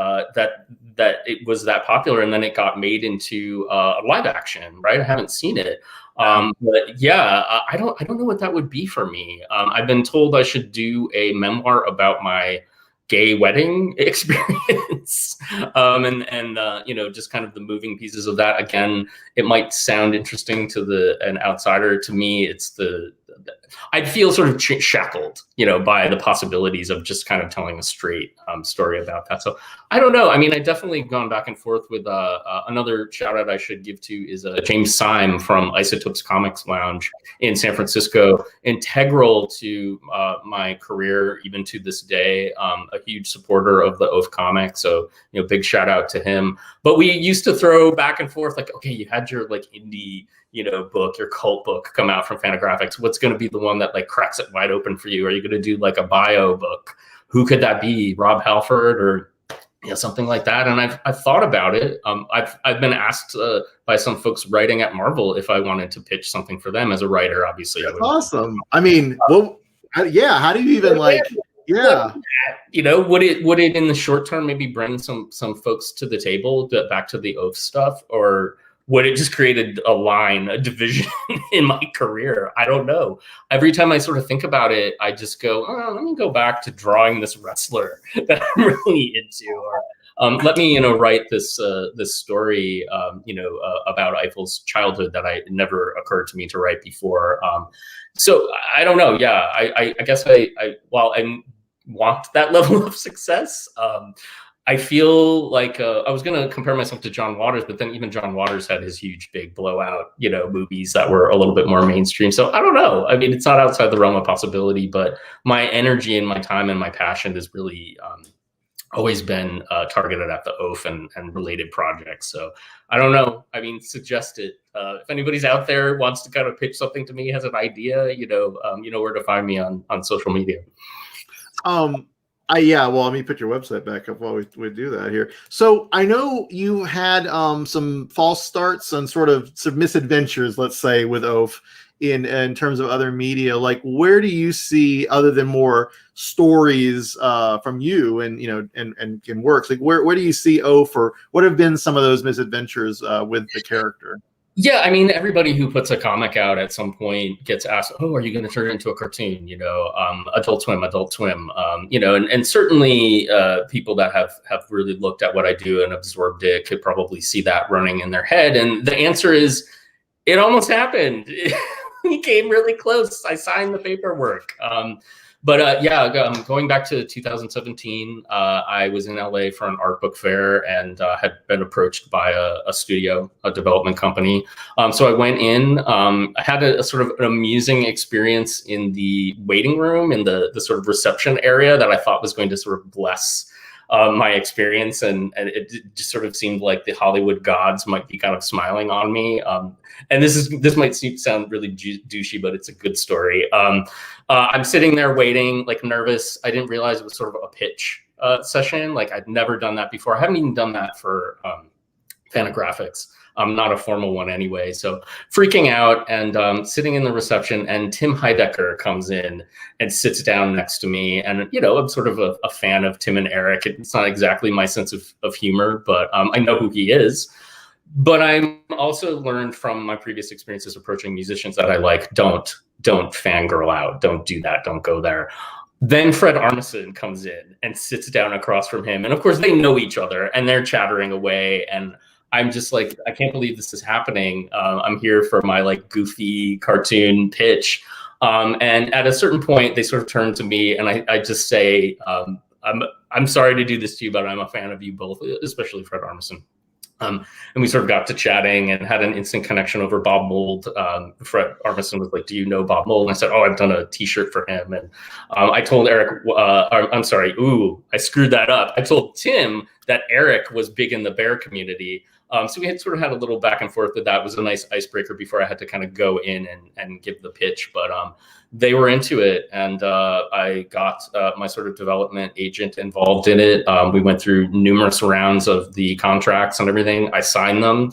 that it was that popular, and then it got made into a live action. Right, I haven't seen it. But yeah, I don't know what that would be for me. I've been told I should do a memoir about my gay wedding experience, and just kind of the moving pieces of that. Again, it might sound interesting to an outsider. To me, I'd feel sort of shackled, by the possibilities of just kind of telling a straight story about that. So I don't know. I mean, I've definitely gone back and forth with another shout out I should give to is James Syme from Isotopes Comics Lounge in San Francisco, integral to my career, even to this day, a huge supporter of the Oaf comic. So, big shout out to him. But we used to throw back and forth like, okay, you had your like indie book, your cult book come out from Fantagraphics. What's going to be the one that like cracks it wide open for you? Are you going to do like a bio book? Who could that be? Rob Halford or something like that? And I've thought about it. I've been asked by some folks writing at Marvel if I wanted to pitch something for them as a writer. Obviously, that's awesome. I mean, well, yeah. How do you even like? Yeah. Would it in the short term maybe bring some folks to the table, back to the Oaf stuff, or would it just create a division in my career? I don't know. Every time I sort of think about it, I just go, oh, let me go back to drawing this wrestler that I'm really into, or let me, write this story, about Eiffel's childhood that it never occurred to me to write before. So I don't know. Yeah, I guess while I want that level of success, I feel like I was going to compare myself to John Waters, but then even John Waters had his huge, big blowout, movies that were a little bit more mainstream. So I don't know. I mean, it's not outside the realm of possibility, but my energy and my time and my passion has really always been targeted at the Oaf and related projects. So I don't know. I mean, suggest it. If anybody's out there wants to kind of pitch something to me, has an idea, you know where to find me on social media. Yeah, well, let me put your website back up while we do that here. So I know you had some false starts and sort of some misadventures, let's say, with Oaf in terms of other media. Like, where do you see, other than more stories from you and works, like where do you see Oaf, or what have been some of those misadventures with the character? Yeah, I mean, everybody who puts a comic out at some point gets asked, "Oh, are you going to turn it into a cartoon?" Adult Swim, and certainly people that have really looked at what I do and absorbed it could probably see that running in their head. And the answer is, it almost happened. We came really close. I signed the paperwork. Going back to 2017, I was in LA for an art book fair and had been approached by a studio, a development company. So I went in. I had a sort of an amusing experience in the waiting room, in the sort of reception area that I thought was going to sort of bless my experience, and it just sort of seemed like the Hollywood gods might be kind of smiling on me. And this might sound really douchey, but it's a good story. I'm sitting there waiting, like nervous. I didn't realize it was sort of a pitch session. Like, I'd never done that before. I haven't even done that for Fantagraphics. Not a formal one anyway. So freaking out and sitting in the reception, and Tim Heidecker comes in and sits down next to me. And, I'm sort of a fan of Tim and Eric. It's not exactly my sense of humor, but I know who he is. But I'm also learned from my previous experiences approaching musicians that I like, don't fangirl out. Don't do that. Don't go there. Then Fred Armisen comes in and sits down across from him. And of course they know each other and they're chattering away. And I'm just like, I can't believe this is happening. I'm here for my like goofy cartoon pitch. And at a certain point, they sort of turn to me and I just say, I'm sorry to do this to you, but I'm a fan of you both, especially Fred Armisen. And we sort of got to chatting and had an instant connection over Bob Mould. Fred Armisen was like, "Do you know Bob Mould?" And I said, "Oh, I've done a T-shirt for him." And I told Eric, I'm sorry, I screwed that up. I told Tim that Eric was big in the bear community. So we had sort of had a little back and forth with that. It was a nice icebreaker before I had to kind of go in and give the pitch. But they were into it, and I got my sort of development agent involved in it. We went through numerous rounds of the contracts and everything. I signed them.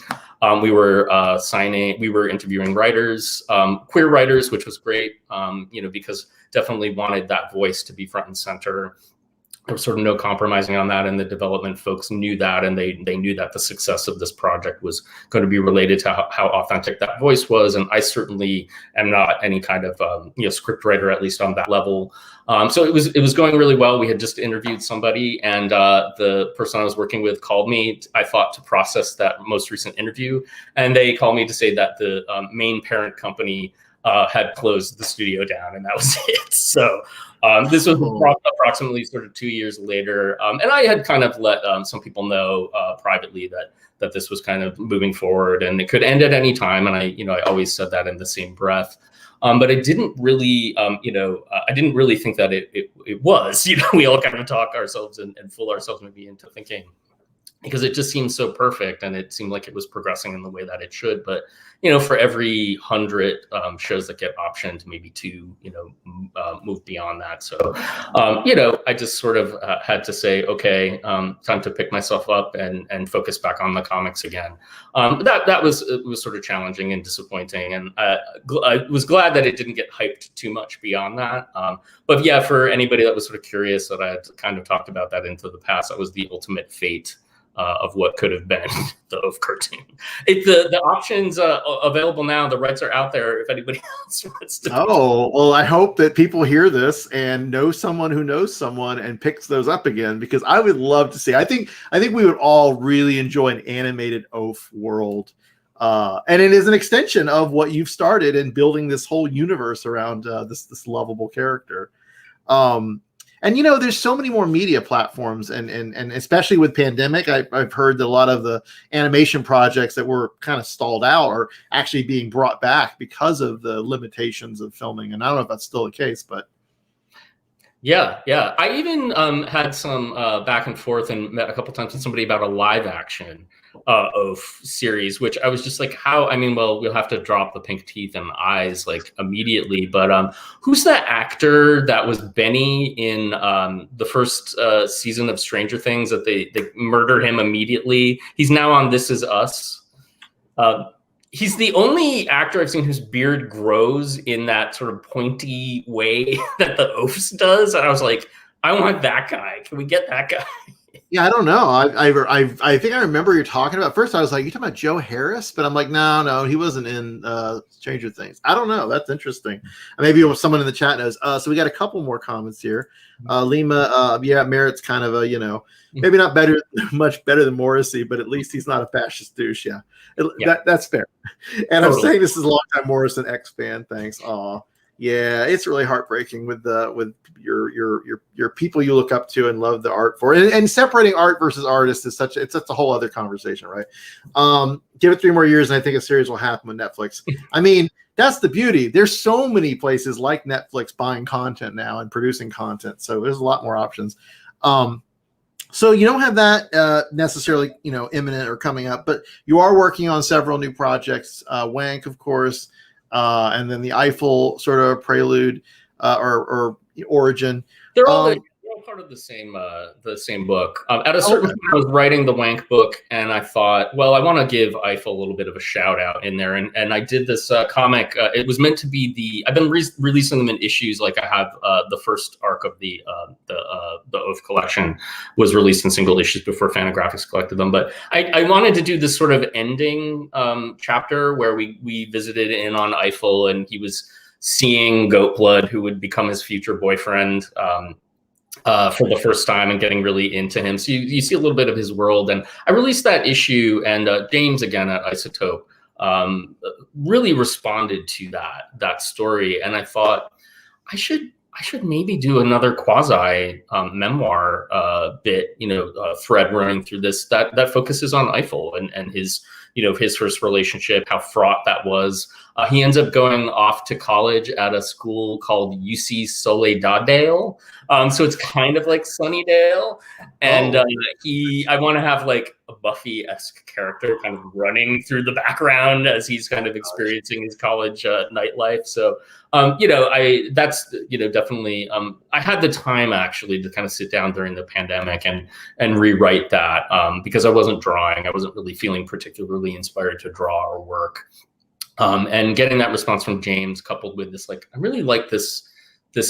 We were interviewing writers, queer writers, which was great, because definitely wanted that voice to be front and center. There was sort of no compromising on that, and the development folks knew that, and they knew that the success of this project was going to be related to how authentic that voice was. And I certainly am not any kind of script writer, at least on that level. So it was going really well. We had just interviewed somebody, and the person I was working with called me, I thought, to process that most recent interview, and they called me to say that the main parent company had closed the studio down, and that was it. So this was approximately sort of 2 years later, and I had kind of let some people know privately that this was kind of moving forward, and it could end at any time. And I always said that in the same breath. But I didn't really, I didn't really think that it was. We all kind of talk ourselves and fool ourselves maybe into thinking, because it just seemed so perfect, and it seemed like it was progressing in the way that it should. But for every 100 shows that get optioned, maybe 2 move beyond that. So I just sort of had to say, okay, time to pick myself up and focus back on the comics again. It was sort of challenging and disappointing, and I was glad that it didn't get hyped too much beyond that. But yeah, for anybody that was sort of curious, that I had kind of talked about that into the past, that was the ultimate fate of what could have been the Oaf cartoon. The options available now, the rights are out there if anybody else wants to. Oh, well, I hope that people hear this and know someone who knows someone and picks those up again, because I would love to see. I think we would all really enjoy an animated Oaf world. And it is an extension of what you've started in building this whole universe around this lovable character. And there's so many more media platforms, and especially with pandemic, I've heard that a lot of the animation projects that were kind of stalled out are actually being brought back because of the limitations of filming. And I don't know if that's still the case, but yeah. I even had some back and forth and met a couple times with somebody about a live action Oaf series, which I was just like, we'll have to drop the pink teeth and eyes like immediately. But who's that actor that was Benny in the first season of Stranger Things that they murdered him immediately? He's now on This Is Us. He's the only actor I've seen whose beard grows in that sort of pointy way that the Oafs does. And I was like, I want that guy. Can we get that guy? Yeah, I don't know. I think I remember you're talking about. First, I was like, "You talking about Joe Harris?" But I'm like, no, he wasn't in Stranger Things. I don't know. That's interesting. Maybe someone in the chat knows. So we got a couple more comments here. Lima, Merritt's kind of a maybe not much better than Morrissey, but at least he's not a fascist douche. Yeah, that's fair. And totally. I'm saying this is a longtime Morrison X fan. Thanks. Aw. Yeah, it's really heartbreaking with your people you look up to and love the art for, and separating art versus artist is such a whole other conversation, right? Give it 3 more years, and I think a series will happen with Netflix. I mean, that's the beauty. There's so many places like Netflix buying content now and producing content, so there's a lot more options. So you don't have that necessarily, imminent or coming up, but you are working on several new projects. WANC, of course. And then the Eiffel sort of prelude or origin. They're all part of the same book. At a certain point, I was writing the WANC book, and I thought, well, I want to give Eiffel a little bit of a shout out in there, and I did this comic. It was meant to be I've been releasing them in issues. Like I have the first arc of the Oaf collection was released in single issues before Fantagraphics collected them. But I wanted to do this sort of ending chapter where we visited in on Eiffel, and he was seeing Goteblüd, who would become his future boyfriend. For the first time, and getting really into him. So you see a little bit of his world. And I released that issue, and James, again at Isotope, really responded to that story. And I thought I should maybe do another quasi memoir bit, thread running through this that focuses on Eiffel and his first relationship, how fraught that was. He ends up going off to college at a school called UC Soledad-Dale. So it's kind of like Sunnydale. And I want to have like a Buffy-esque character kind of running through the background as he's kind of experiencing his college nightlife. So, that's definitely, I had the time actually to kind of sit down during the pandemic and rewrite that because I wasn't drawing. I wasn't really feeling particularly inspired to draw or work. And getting that response from James coupled with this, like, I really like this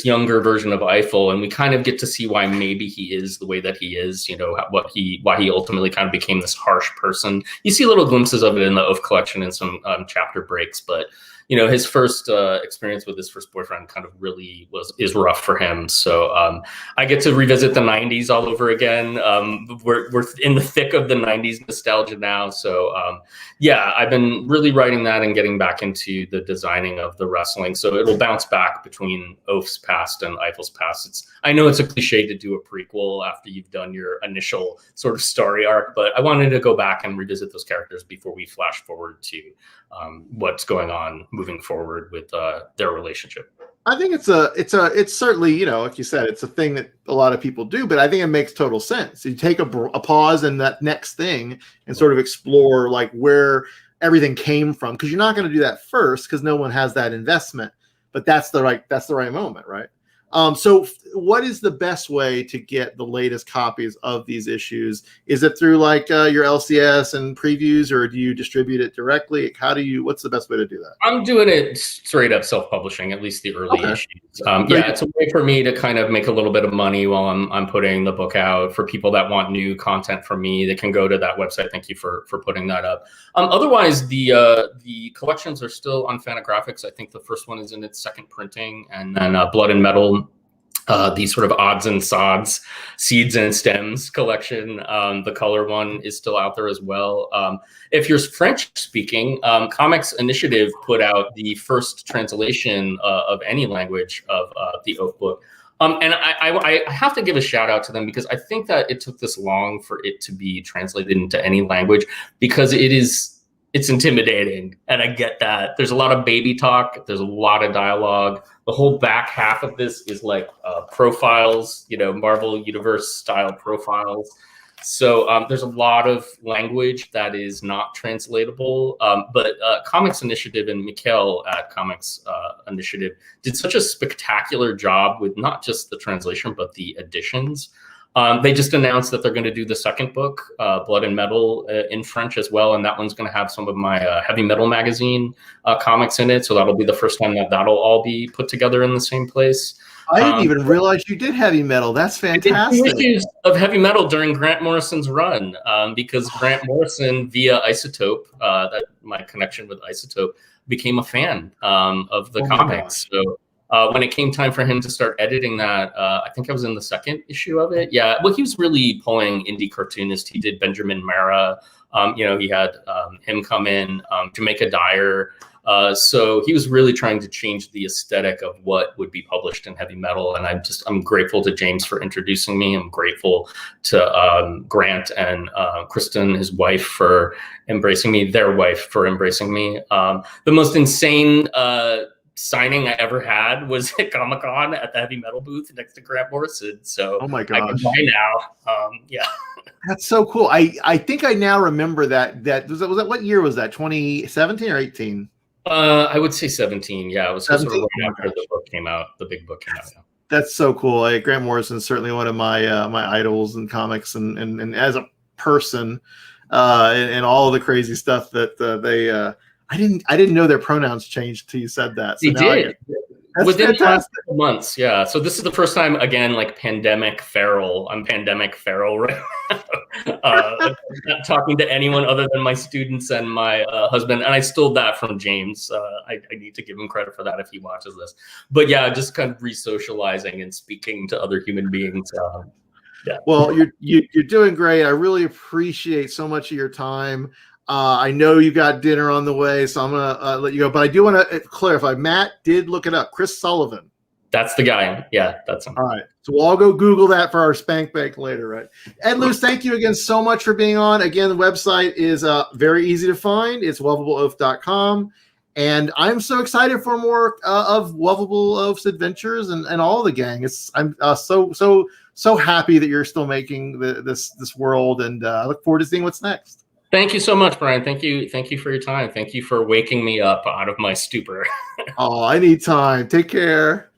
younger version of Eiffel, and we kind of get to see why maybe he is the way that he is, why he ultimately kind of became this harsh person. You see little glimpses of it in the Oaf collection and some chapter breaks, but his first experience with his first boyfriend kind of really is rough for him. So I get to revisit the 90s all over again. We're in the thick of the 90s nostalgia now. So I've been really writing that and getting back into the designing of the wrestling. So it'll bounce back between Oaf's past and Eiffel's past. I know it's a cliche to do a prequel after you've done your initial sort of story arc, but I wanted to go back and revisit those characters before we flash forward to what's going on moving forward with their relationship. I think it's certainly, like you said, it's a thing that a lot of people do, but I think it makes total sense. You take a pause in that next thing and sort of explore like where everything came from, because you're not going to do that first because no one has that investment, but that's the right moment, right? So what is the best way to get the latest copies of these issues? Is it through like your LCS and previews, or do you distribute it directly? What's the best way to do that? I'm doing it straight up self-publishing, at least the early issues. It's a way for me to kind of make a little bit of money while I'm putting the book out. For people that want new content from me, they can go to that website. Thank you for putting that up. Otherwise, the collections are still on Fantagraphics. I think the first one is in its second printing, and then Blood and Metal, the sort of odds and sods, seeds and stems collection. The color one is still out there as well. If you're French speaking, Comics Initiative put out the first translation of any language of the Oaf book. And I have to give a shout out to them, because I think that it took this long for it to be translated into any language, because it's intimidating. And I get that. There's a lot of baby talk. There's a lot of dialogue. The whole back half of this is like profiles, Marvel Universe style profiles. So there's a lot of language that is not translatable. But Comics Initiative and Mikkel at Comics Initiative did such a spectacular job with not just the translation, but the additions. They just announced that they're going to do the second book, Blood and Metal, in French as well. And that one's going to have some of my Heavy Metal magazine comics in it. So that'll be the first time that'll all be put together in the same place. I didn't even realize you did Heavy Metal. That's fantastic. I did 2 issues of Heavy Metal during Grant Morrison's run, because Grant Morrison, via Isotope, that my connection with Isotope, became a fan of the comics. So when it came time for him to start editing that, I think I was in the second issue of it. Yeah, well, he was really pulling indie cartoonist. He did Benjamin Mara. He had him come in, Jamaica Dyer. So he was really trying to change the aesthetic of what would be published in Heavy Metal. And I'm grateful to James for introducing me. I'm grateful to Grant and Kristen, his wife, for embracing me, their wife for embracing me. The most insane signing I ever had was at Comic-Con at the Heavy Metal booth next to Grant Morrison. So oh my gosh, I can buy now. Yeah. That's so cool. I think I now remember that was that what year was that? 2017 or 18? I would say 17. Yeah, it was sort of right after the book came out. The big book came out. Yeah. That's so cool. Grant Morrison is certainly one of my my idols in comics, and as a person, and all the crazy stuff that they. I didn't know their pronouns changed till you said that. So they did. Within the last couple months, yeah. So this is the first time, again, like pandemic feral. I'm pandemic feral right now. Not talking to anyone other than my students and my husband. And I stole that from James. I need to give him credit for that if he watches this. But yeah, just kind of re-socializing and speaking to other human beings. Yeah. Well, you're doing great. I really appreciate so much of your time. I know you got dinner on the way, so I'm going to let you go. But I do want to clarify. Matt did look it up. Chris Sullivan. That's the guy. Yeah, that's him. All right. So we'll all go Google that for our spank bank later, right? Ed Luce, thank you again so much for being on. Again, the website is very easy to find. It's wuvableoaf.com. And I'm so excited for more of Wuvable Oaf's adventures and all the gang. I'm so happy that you're still making this world, and I look forward to seeing what's next. Thank you so much, Brian. Thank you for your time. Thank you for waking me up out of my stupor. Oh, anytime. Take care.